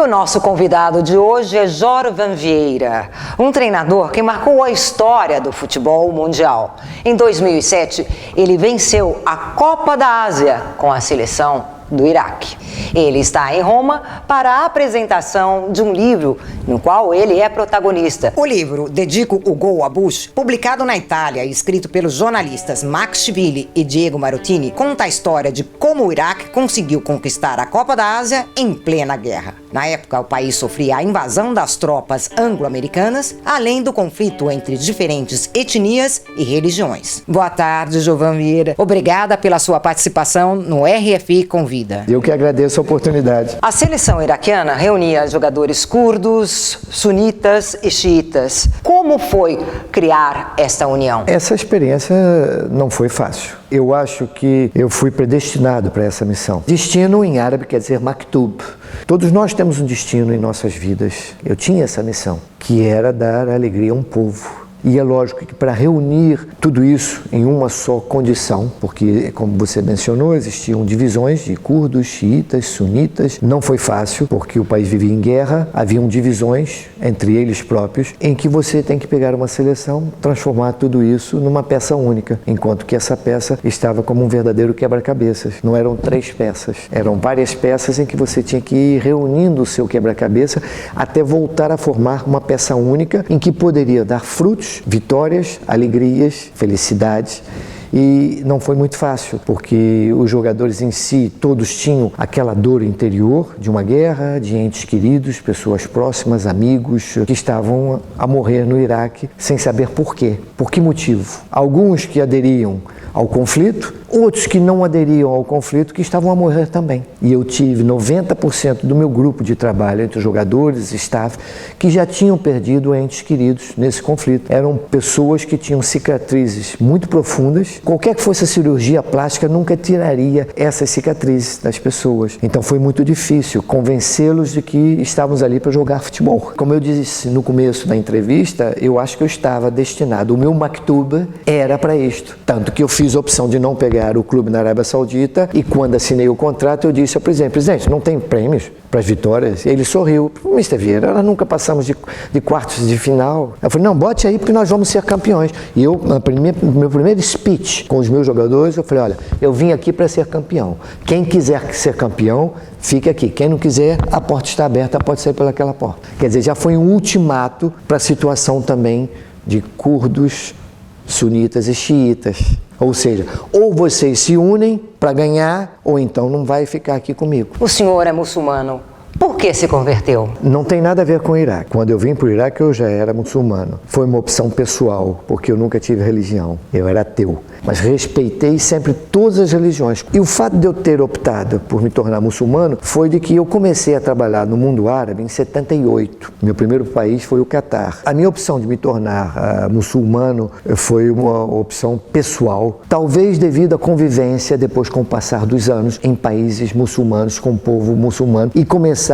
O nosso convidado de hoje é Jorvan Vieira, um treinador que marcou a história do futebol mundial. Em 2007, ele venceu a Copa da Ásia com a seleção do Iraque. Ele está em Roma para a apresentação de um livro no qual ele é protagonista. O livro, Dedico o Gol a Bush, publicado na Itália e escrito pelos jornalistas Max Chivili e Diego Marutini, conta a história de como o Iraque conseguiu conquistar a Copa da Ásia em plena guerra. Na época, o país sofria a invasão das tropas anglo-americanas, além do conflito entre diferentes etnias e religiões. Boa tarde, Jorvan Vieira. Obrigada pela sua participação no RFI Convida. Eu que agradeço a oportunidade. A seleção iraquiana reunia jogadores curdos, sunitas e xiitas. Como foi criar esta união? Essa experiência não foi fácil. Eu acho que eu fui predestinado para essa missão. Destino em árabe quer dizer maktub. Todos nós temos um destino em nossas vidas. Eu tinha essa missão, que era dar alegria a um povo. E é lógico que para reunir tudo isso em uma só condição, porque, como você mencionou, existiam divisões de curdos, xiitas, sunitas. Não foi fácil, porque o país vivia em guerra, haviam divisões entre eles próprios, em que você tem que pegar uma seleção, transformar tudo isso numa peça única, enquanto que essa peça estava como um verdadeiro quebra-cabeças. Não eram 3 peças, eram várias peças em que você tinha que ir reunindo o seu quebra-cabeça até voltar a formar uma peça única, em que poderia dar frutos, vitórias, alegrias, felicidades. E não foi muito fácil, porque os jogadores em si, todos tinham aquela dor interior de uma guerra, de entes queridos, pessoas próximas, amigos, que estavam a morrer no Iraque sem saber por quê, por que motivo. Alguns que aderiam ao conflito, outros que não aderiam ao conflito, que estavam a morrer também. E eu tive 90% do meu grupo de trabalho, entre os jogadores e staff, que já tinham perdido entes queridos nesse conflito. Eram pessoas que tinham cicatrizes muito profundas. Qualquer que fosse a cirurgia plástica nunca tiraria essas cicatrizes das pessoas. Então foi muito difícil convencê-los de que estávamos ali para jogar futebol. Como eu disse no começo da entrevista, eu acho que eu estava destinado. O meu maktub era para isto. Tanto que eu fiz a opção de não pegar o clube na Arábia Saudita, e quando assinei o contrato eu disse ao presidente, não tem prêmios para as vitórias? E ele sorriu. Mr. Vieira, nós nunca passamos de quartos de final. Eu falei, não, bote aí porque nós vamos ser campeões. E eu, no meu primeiro speech com os meus jogadores, eu falei, olha, eu vim aqui para ser campeão. Quem quiser ser campeão, fique aqui. Quem não quiser, a porta está aberta, pode sair pelaquela porta. Quer dizer, já foi um ultimato para a situação também de curdos, sunitas e xiitas. Ou seja, ou vocês se unem para ganhar, ou então não vai ficar aqui comigo. O senhor é muçulmano. Por que se converteu? Não tem nada a ver com o Iraque. Quando eu vim para o Iraque, eu já era muçulmano. Foi uma opção pessoal, porque eu nunca tive religião. Eu era ateu. Mas respeitei sempre todas as religiões. E o fato de eu ter optado por me tornar muçulmano foi de que eu comecei a trabalhar no mundo árabe em 78. Meu primeiro país foi o Catar. A minha opção de me tornar muçulmano foi uma opção pessoal, talvez devido à convivência depois com o passar dos anos em países muçulmanos, com o povo muçulmano, e começar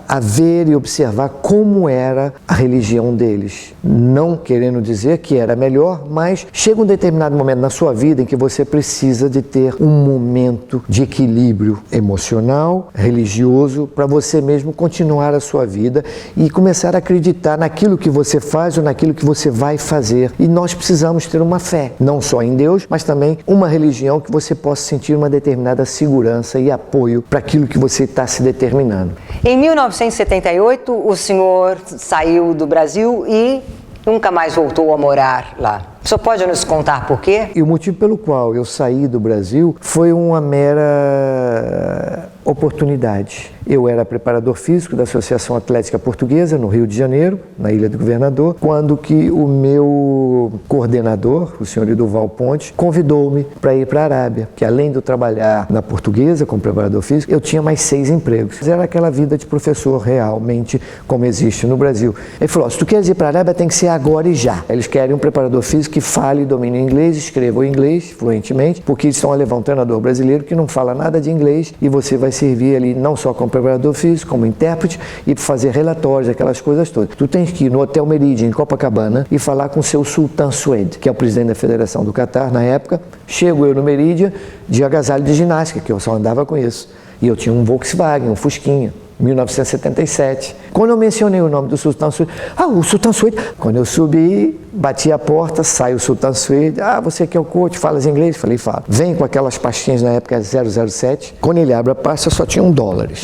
a ver e observar como era a religião deles. Não querendo dizer que era melhor, mas chega um determinado momento na sua vida em que você precisa de ter um momento de equilíbrio emocional, religioso, para você mesmo continuar a sua vida e começar a acreditar naquilo que você faz ou naquilo que você vai fazer. E nós precisamos ter uma fé, não só em Deus, mas também uma religião que você possa sentir uma determinada segurança e apoio para aquilo que você está se determinando. Em 1978, o senhor saiu do Brasil e nunca mais voltou a morar lá. O senhor pode nos contar por quê? E o motivo pelo qual eu saí do Brasil foi uma mera oportunidade. Eu era preparador físico da Associação Atlética Portuguesa, no Rio de Janeiro, na Ilha do Governador, quando que o meu coordenador, o senhor Eduval Ponte, convidou-me para ir para a Arábia, que além de eu trabalhar na Portuguesa como preparador físico, eu tinha mais 6 empregos. Era aquela vida de professor realmente como existe no Brasil. Ele falou, se tu queres ir para a Arábia, tem que ser agora e já. Eles querem um preparador físico que fale e domine o inglês, escreva o inglês fluentemente, porque eles estão a levar um treinador brasileiro que não fala nada de inglês e você vai servir ali não só como preparador físico, como intérprete e fazer relatórios, aquelas coisas todas. Tu tens que ir no Hotel Meridian, em Copacabana, e falar com o seu Sultan Suede, que é o presidente da Federação do Catar na época. Chego eu no Meridian de agasalho de ginástica, que eu só andava com isso. E eu tinha um Volkswagen, um Fusquinha. 1977. Quando eu mencionei o nome do Sultan Suede, o Sultan Suede. Quando eu subi, bati a porta, sai o Sultan Suede. Você que é o coach, falas inglês? Falei, falo. Vem com aquelas pastinhas na época 007. Quando ele abre a pasta, só tinham dólares.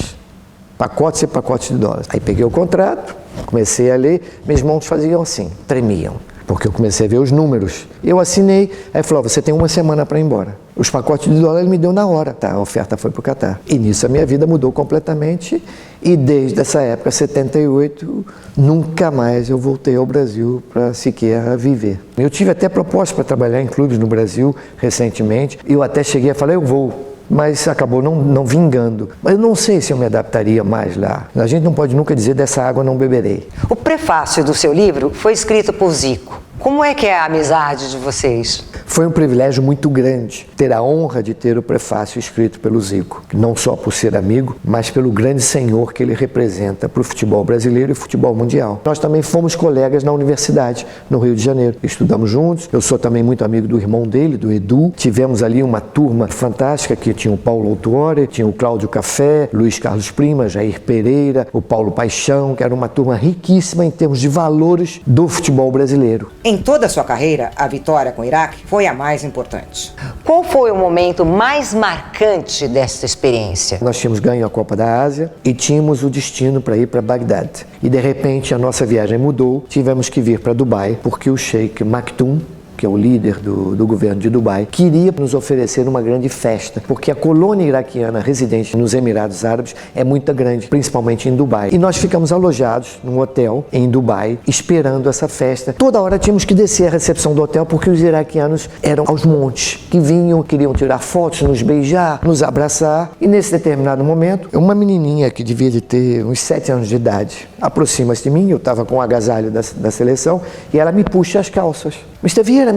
Pacotes e pacotes de dólares. Aí peguei o contrato, comecei a ler, minhas mãos faziam assim, tremiam. Porque eu comecei a ver os números. Eu assinei, aí falou, você tem uma semana para ir embora. Os pacotes de dólar ele me deu na hora, tá? A oferta foi para o Catar. E nisso a minha vida mudou completamente e desde essa época, 78, nunca mais eu voltei ao Brasil para sequer viver. Eu tive até proposta para trabalhar em clubes no Brasil recentemente. Eu até cheguei a falar, eu vou. Mas acabou não vingando. Mas eu não sei se eu me adaptaria mais lá. A gente não pode nunca dizer dessa água não beberei. O prefácio do seu livro foi escrito por Zico. Como é que é a amizade de vocês? Foi um privilégio muito grande ter a honra de ter o prefácio escrito pelo Zico. Não só por ser amigo, mas pelo grande senhor que ele representa para o futebol brasileiro e futebol mundial. Nós também fomos colegas na universidade, no Rio de Janeiro. Estudamos juntos. Eu sou também muito amigo do irmão dele, do Edu. Tivemos ali uma turma fantástica que tinha o Paulo Autuori, tinha o Cláudio Café, Luiz Carlos Prima, Jair Pereira, o Paulo Paixão, que era uma turma riquíssima em termos de valores do futebol brasileiro. Em toda a sua carreira, a vitória com o Iraque foi a mais importante. Qual foi o momento mais marcante dessa experiência? Nós tínhamos ganho a Copa da Ásia e tínhamos o destino para ir para Bagdad. E de repente a nossa viagem mudou, tivemos que vir para Dubai, porque o Sheikh Maktoum, que é o líder do governo de Dubai, queria nos oferecer uma grande festa, porque a colônia iraquiana residente nos Emirados Árabes é muito grande, principalmente em Dubai. E nós ficamos alojados num hotel em Dubai, esperando essa festa. Toda hora tínhamos que descer a recepção do hotel, porque os iraquianos eram aos montes, que vinham, queriam tirar fotos, nos beijar, nos abraçar. E nesse determinado momento, uma menininha que devia de ter uns 7 anos de idade, aproxima-se de mim, eu estava com o agasalho da seleção, e ela me puxa as calças. Mr. Vieira.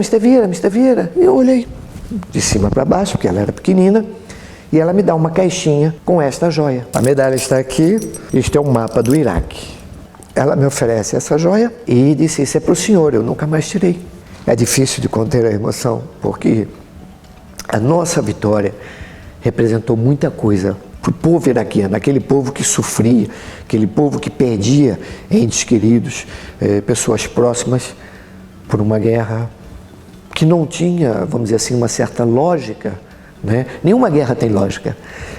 E eu olhei de cima para baixo, porque ela era pequenina, e ela me dá uma caixinha com esta joia. A medalha está aqui, este é o mapa do Iraque. Ela me oferece essa joia e disse, isso é para o senhor, eu nunca mais tirei. É difícil de conter a emoção, porque a nossa vitória representou muita coisa para o povo iraquiano, aquele povo que sofria, aquele povo que perdia entes queridos, pessoas próximas, por uma guerra que não tinha, vamos dizer assim, uma certa lógica, né? Nenhuma guerra tem lógica,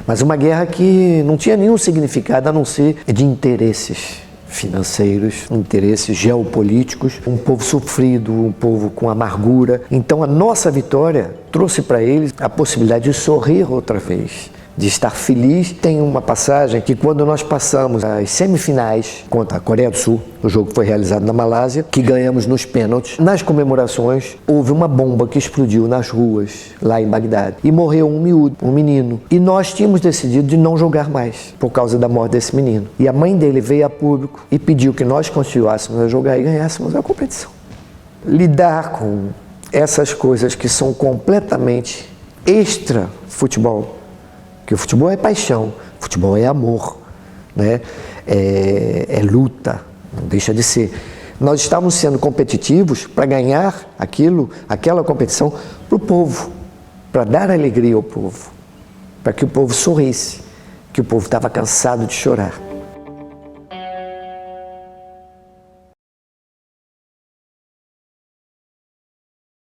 mas uma guerra que não tinha nenhum significado a não ser de interesses financeiros, interesses geopolíticos, um povo sofrido, um povo com amargura. Então a nossa vitória trouxe para eles a possibilidade de sorrir outra vez, de estar feliz. Tem uma passagem que quando nós passamos as semifinais contra a Coreia do Sul, o jogo foi realizado na Malásia, que ganhamos nos pênaltis, nas comemorações houve uma bomba que explodiu nas ruas, lá em Bagdad, e morreu um miúdo, um menino. E nós tínhamos decidido de não jogar mais, por causa da morte desse menino. E a mãe dele veio a público e pediu que nós continuássemos a jogar e ganhássemos a competição. Lidar com essas coisas que são completamente extra futebol, porque o futebol é paixão, o futebol é amor, né? É luta, não deixa de ser. Nós estávamos sendo competitivos para ganhar aquela competição para o povo, para dar alegria ao povo, para que o povo sorrisse, que o povo estava cansado de chorar.